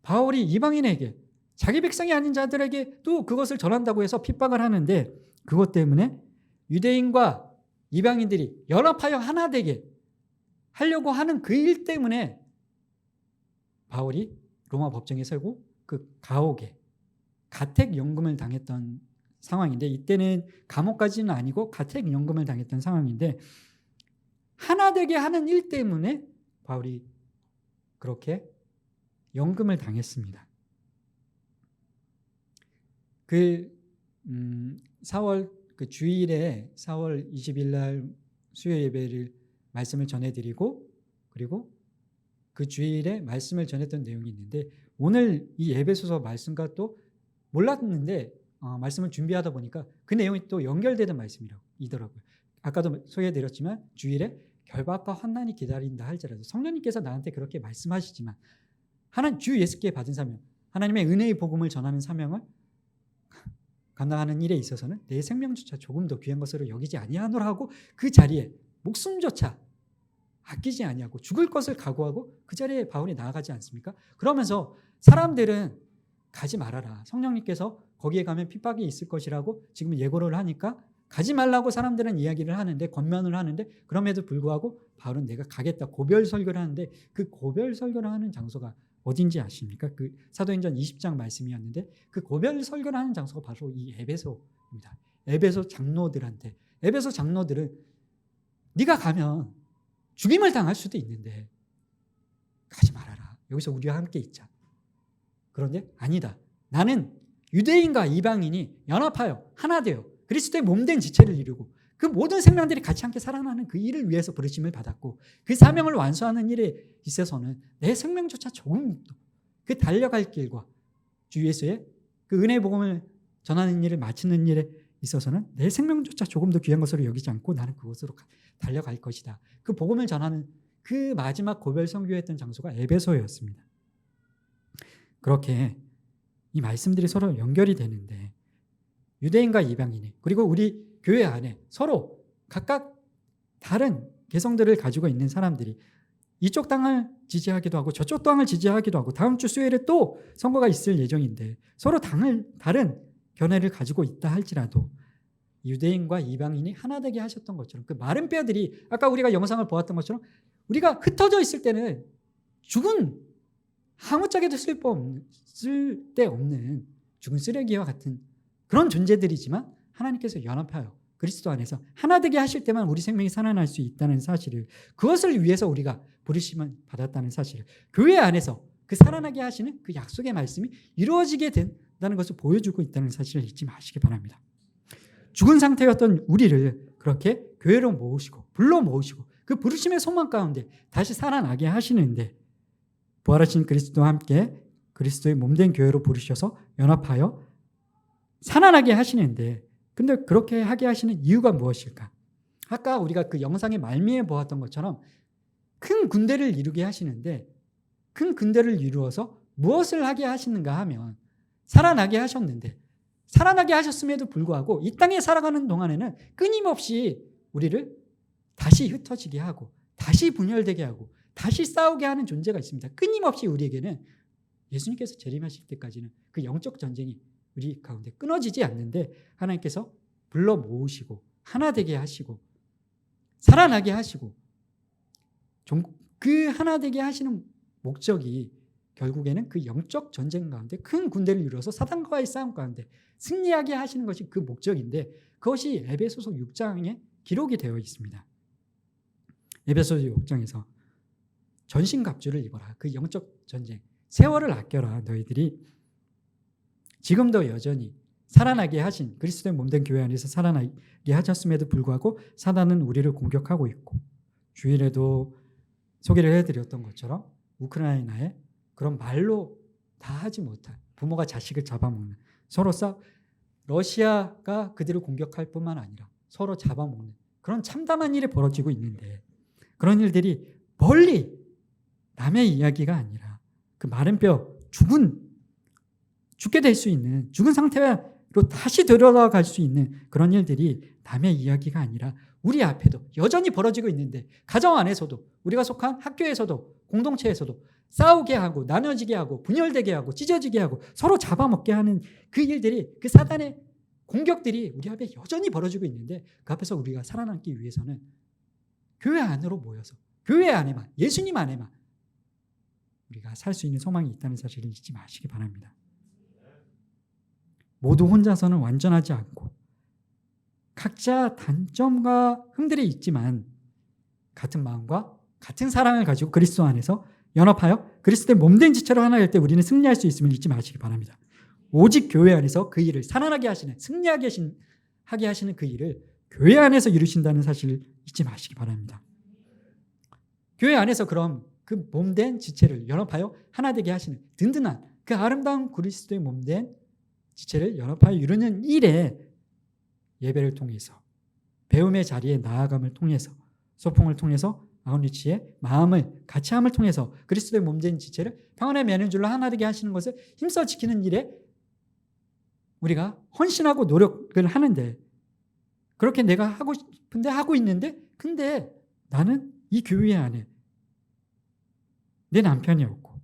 바울이 이방인에게, 자기 백성이 아닌 자들에게 또 그것을 전한다고 해서 핍박을 하는데, 그것 때문에 유대인과 이방인들이 연합하여 하나 되게 하려고 하는 그 일 때문에 바울이 로마 법정에 서고 그 가옥에 가택연금을 당했던 상황인데, 이때는 감옥까지는 아니고 가택연금을 당했던 상황인데, 하나 되게 하는 일 때문에 바울이 그렇게 연금을 당했습니다. 그 4월 그 주일에 4월 20일 날 수요 예배를 말씀을 전해드리고, 그리고 그 주일에 말씀을 전했던 내용이 있는데, 오늘 이 에베소서 말씀과 또 몰랐는데 말씀을 준비하다 보니까 그 내용이 또 연결되는 말씀이더라고요. 아까도 소개해드렸지만 주일에 결박과 환난이 기다린다 할지라도, 성령님께서 나한테 그렇게 말씀하시지만 하나님 주 예수께 받은 사명, 하나님의 은혜의 복음을 전하는 사명을 감당하는 일에 있어서는 내 생명조차 조금 더 귀한 것으로 여기지 아니하노라 하고, 그 자리에 목숨조차 아끼지 아니하고 죽을 것을 각오하고 그 자리에 바울이 나아가지 않습니까? 그러면서 사람들은 가지 말아라, 성령님께서 거기에 가면 핍박이 있을 것이라고 지금 예고를 하니까 가지 말라고 사람들은 이야기를 하는데, 권면을 하는데, 그럼에도 불구하고 바울은 내가 가겠다 고별 설교를 하는데, 그 고별 설교를 하는 장소가 어딘지 아십니까? 그 사도행전 20장 말씀이었는데, 그 고별 설교를 하는 장소가 바로 이 에베소입니다. 에베소 장로들한테, 에베소 장로들은 네가 가면 죽임을 당할 수도 있는데 가지 말아라, 여기서 우리와 함께 있자. 그런데 아니다, 나는 유대인과 이방인이 연합하여 하나 되어 그리스도의 몸된 지체를 이루고 그 모든 생명들이 같이 함께 살아나는 그 일을 위해서 부르심을 받았고, 그 사명을 완수하는 일에 있어서는 내 생명조차 조금도 그 달려갈 길과 주 예수의 그 은혜의 복음을 전하는 일을 마치는 일에 있어서는 내 생명조차 조금 더 귀한 것으로 여기지 않고 나는 그곳으로 달려갈 것이다. 그 복음을 전하는 그 마지막 고별 선교했던 장소가 에베소였습니다. 그렇게 이 말씀들이 서로 연결이 되는데 유대인과 이방인이 그리고 우리 교회 안에 서로 각각 다른 개성들을 가지고 있는 사람들이 이쪽 땅을 지지하기도 하고 저쪽 땅을 지지하기도 하고 다음 주 수요일에 또 선거가 있을 예정인데 서로 다른 견해를 가지고 있다 할지라도 유대인과 이방인이 하나 되게 하셨던 것처럼 그 마른 뼈들이 아까 우리가 영상을 보았던 것처럼 우리가 흩어져 있을 때는 죽은 아무짝에도 쓸데없는 죽은 쓰레기와 같은 그런 존재들이지만 하나님께서 연합하여 그리스도 안에서 하나 되게 하실 때만 우리 생명이 살아날 수 있다는 사실을 그것을 위해서 우리가 부르심을 받았다는 사실을 교회 안에서 그 살아나게 하시는 그 약속의 말씀이 이루어지게 된다는 것을 보여주고 있다는 사실을 잊지 마시기 바랍니다. 죽은 상태였던 우리를 그렇게 교회로 모으시고 불러 모으시고 그 부르심의 소망 가운데 다시 살아나게 하시는데 부활하신 그리스도와 함께 그리스도의 몸된 교회로 부르셔서 연합하여 살아나게 하시는데 근데 그렇게 하게 하시는 이유가 무엇일까? 아까 우리가 그 영상의 말미에 보았던 것처럼 큰 군대를 이루게 하시는데 큰 군대를 이루어서 무엇을 하게 하시는가 하면 살아나게 하셨는데 살아나게 하셨음에도 불구하고 이 땅에 살아가는 동안에는 끊임없이 우리를 다시 흩어지게 하고 다시 분열되게 하고 다시 싸우게 하는 존재가 있습니다. 끊임없이 우리에게는 예수님께서 재림하실 때까지는 그 영적 전쟁이 우리 가운데 끊어지지 않는데 하나님께서 불러 모으시고 하나 되게 하시고 살아나게 하시고 그 하나 되게 하시는 목적이 결국에는 그 영적 전쟁 가운데 큰 군대를 이루어서 사단과의 싸움 가운데 승리하게 하시는 것이 그 목적인데 그것이 에베소서 6장에 기록이 되어 있습니다. 에베소서 6장에서 전신갑주를 입어라. 그 영적 전쟁. 세월을 아껴라. 너희들이 지금도 여전히 살아나게 하신 그리스도의 몸된 교회 안에서 살아나게 하셨음에도 불구하고 사단은 우리를 공격하고 있고 주일에도 소개를 해드렸던 것처럼 우크라이나에 그런 말로 다 하지 못한 부모가 자식을 잡아먹는 서로 러시아가 그들을 공격할 뿐만 아니라 서로 잡아먹는 그런 참담한 일이 벌어지고 있는데 그런 일들이 멀리 남의 이야기가 아니라 그 마른 뼈 죽게 될 수 있는 죽은 상태로 다시 되돌아갈 수 있는 그런 일들이 남의 이야기가 아니라 우리 앞에도 여전히 벌어지고 있는데 가정 안에서도 우리가 속한 학교에서도 공동체에서도 싸우게 하고 나눠지게 하고 분열되게 하고 찢어지게 하고 서로 잡아먹게 하는 그 일들이 그 사단의 공격들이 우리 앞에 여전히 벌어지고 있는데 그 앞에서 우리가 살아남기 위해서는 교회 안으로 모여서 교회 안에만 예수님 안에만 우리가 살 수 있는 소망이 있다는 사실을 잊지 마시기 바랍니다. 모두 혼자서는 완전하지 않고 각자 단점과 흠들이 있지만 같은 마음과 같은 사랑을 가지고 그리스도 안에서 연합하여 그리스도의 몸된 지체로 하나 될 때 우리는 승리할 수 있음을 잊지 마시기 바랍니다. 오직 교회 안에서 그 일을 살아나게 하시는 승리하게 하게 하시는 그 일을 교회 안에서 이루신다는 사실을 잊지 마시기 바랍니다. 교회 안에서 그럼 그 몸된 지체를 연합하여 하나 되게 하시는 든든한 그 아름다운 그리스도의 몸된 지체를 연합하여 이루는 일에 예배를 통해서 배움의 자리에 나아감을 통해서 소풍을 통해서 아웃리치의 마음을 같이함을 통해서 그리스도의 몸된 지체를 평안에 매는 줄로 하나 되게 하시는 것을 힘써 지키는 일에 우리가 헌신하고 노력을 하는데 그렇게 내가 하고 싶은데 하고 있는데 근데 나는 이 교회 안에 내 남편이 없고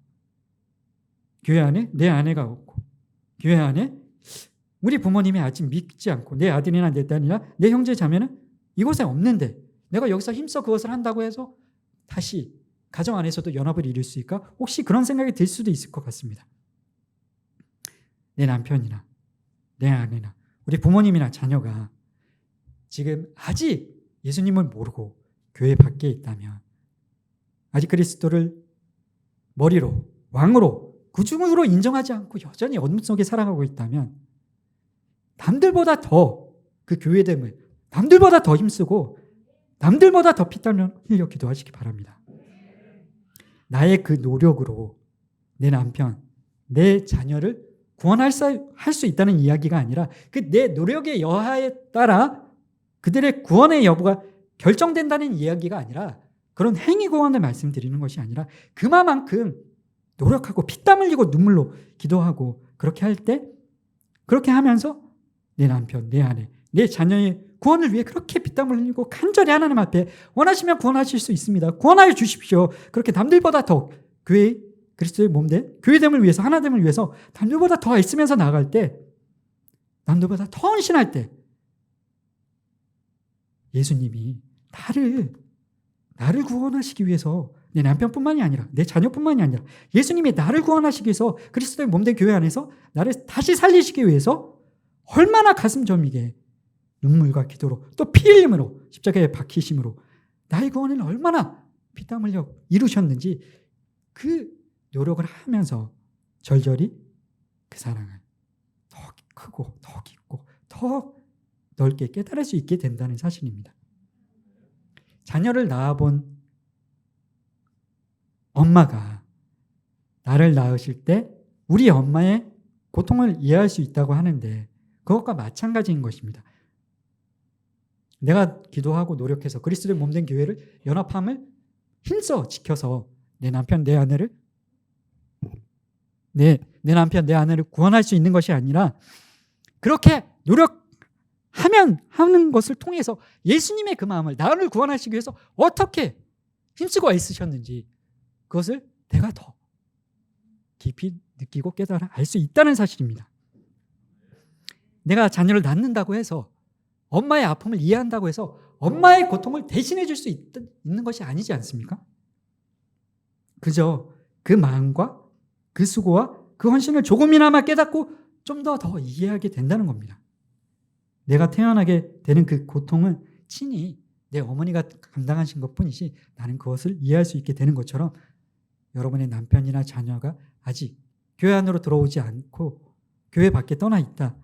교회 안에 내 아내가 없고 교회 안에 우리 부모님이 아직 믿지 않고 내 아들이나 내 딸이나 내 형제 자매는 이곳에 없는데 내가 여기서 힘써 그것을 한다고 해서 다시 가정 안에서도 연합을 이룰 수 있을까? 혹시 그런 생각이 들 수도 있을 것 같습니다. 내 남편이나 내 아내나 우리 부모님이나 자녀가 지금 아직 예수님을 모르고 교회 밖에 있다면 아직 그리스도를 머리로 왕으로 구중으로 인정하지 않고 여전히 어둠 속에 살아가고 있다면 남들보다 더 그 교회됨을 남들보다 더 힘쓰고 남들보다 더 피땀 흘려 기도하시기 바랍니다. 나의 그 노력으로 내 남편, 내 자녀를 구원할 수 있다는 이야기가 아니라 그 내 노력의 여하에 따라 그들의 구원의 여부가 결정된다는 이야기가 아니라 그런 행위 구원을 말씀드리는 것이 아니라 그만큼 노력하고 피땀 흘리고 눈물로 기도하고 그렇게 할 때 그렇게 하면서 내 남편, 내 아내, 내 자녀의 구원을 위해 그렇게 피땀 흘리고 간절히 하나님 앞에 원하시면 구원하실 수 있습니다. 구원하여 주십시오. 그렇게 남들보다 더 교회 그리스도의 몸된 교회됨을 위해서 하나됨을 위해서 남들보다 더 애쓰면서 나아갈 때 남들보다 더 헌신할 때 예수님이 나를 구원하시기 위해서 내 남편뿐만이 아니라 내 자녀뿐만이 아니라 예수님이 나를 구원하시기 위해서 그리스도의 몸된 교회 안에서 나를 다시 살리시기 위해서 얼마나 가슴 저미게 눈물과 기도로 또 피 흘림으로 십자가에 박히심으로 나의 구원을 얼마나 피땀 흘려 이루셨는지 그 노력을 하면서 절절히 그 사랑을 더 크고 더 깊고 더 넓게 깨달을 수 있게 된다는 사실입니다. 자녀를 낳아본 엄마가 나를 낳으실 때 우리 엄마의 고통을 이해할 수 있다고 하는데 그것과 마찬가지인 것입니다. 내가 기도하고 노력해서 그리스도의 몸된 교회를 연합함을 힘써 지켜서 내 남편, 내 아내를 내 남편, 내 아내를 구원할 수 있는 것이 아니라 그렇게 하는 것을 통해서 예수님의 그 마음을 나를 구원하시기 위해서 어떻게 힘쓰고 애쓰셨는지 그것을 내가 더 깊이 느끼고 깨달아 알 수 있다는 사실입니다. 내가 자녀를 낳는다고 해서 엄마의 아픔을 이해한다고 해서 엄마의 고통을 대신해 줄 수 있는 것이 아니지 않습니까? 그저 그 마음과 그 수고와 그 헌신을 조금이나마 깨닫고 좀 더 이해하게 된다는 겁니다. 내가 태어나게 되는 그 고통은 친히 내 어머니가 감당하신 것뿐이지 나는 그것을 이해할 수 있게 되는 것처럼 여러분의 남편이나 자녀가 아직 교회 안으로 들어오지 않고 교회 밖에 떠나 있다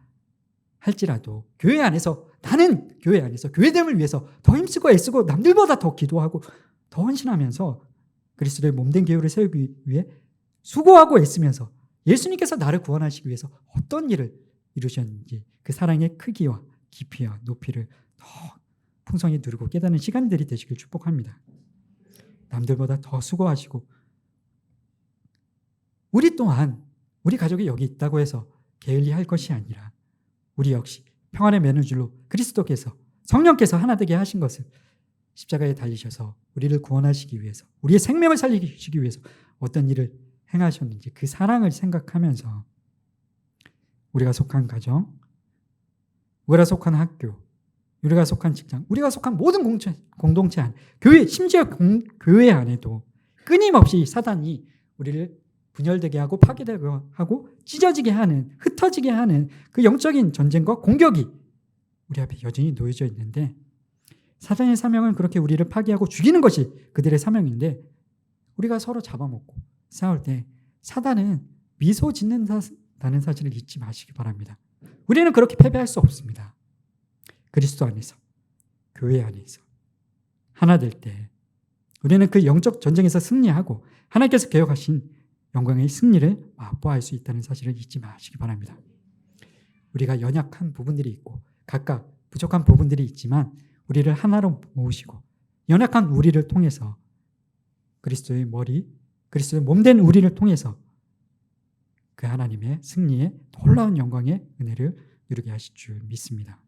할지라도 교회 안에서 나는 교회 안에서 교회됨을 위해서 더 힘쓰고 애쓰고 남들보다 더 기도하고 더 헌신하면서 그리스도의 몸된 교회를 세우기 위해 수고하고 애쓰면서 예수님께서 나를 구원하시기 위해서 어떤 일을 이루셨는지 그 사랑의 크기와 깊이와 높이를 더 풍성히 누리고 깨닫는 시간들이 되시길 축복합니다. 남들보다 더 수고하시고 우리 또한 우리 가족이 여기 있다고 해서 게을리할 것이 아니라 우리 역시 평안의 맨줄로 그리스도께서 성령께서 하나 되게 하신 것을 십자가에 달리셔서 우리를 구원하시기 위해서 우리의 생명을 살리시기 위해서 어떤 일을 행하셨는지 그 사랑을 생각하면서 우리가 속한 가정, 우리가 속한 학교, 우리가 속한 직장, 우리가 속한 모든 공동체 안, 교회, 심지어 교회 안에도 끊임없이 사단이 우리를 분열되게 하고 파괴되게 하고 찢어지게 하는, 흩어지게 하는 그 영적인 전쟁과 공격이 우리 앞에 여전히 놓여져 있는데 사단의 사명은 그렇게 우리를 파괴하고 죽이는 것이 그들의 사명인데 우리가 서로 잡아먹고 싸울 때 사단은 미소 짓는다는 사실을 잊지 마시기 바랍니다. 우리는 그렇게 패배할 수 없습니다. 그리스도 안에서, 교회 안에서 하나 될 때 우리는 그 영적 전쟁에서 승리하고 하나님께서 계획하신 영광의 승리를 맛보아할 수 있다는 사실을 잊지 마시기 바랍니다. 우리가 연약한 부분들이 있고 각각 부족한 부분들이 있지만 우리를 하나로 모으시고 연약한 우리를 통해서 그리스도의 머리, 그리스도의 몸된 우리를 통해서 그 하나님의 승리의 놀라운 영광의 은혜를 누리게 하실 줄 믿습니다.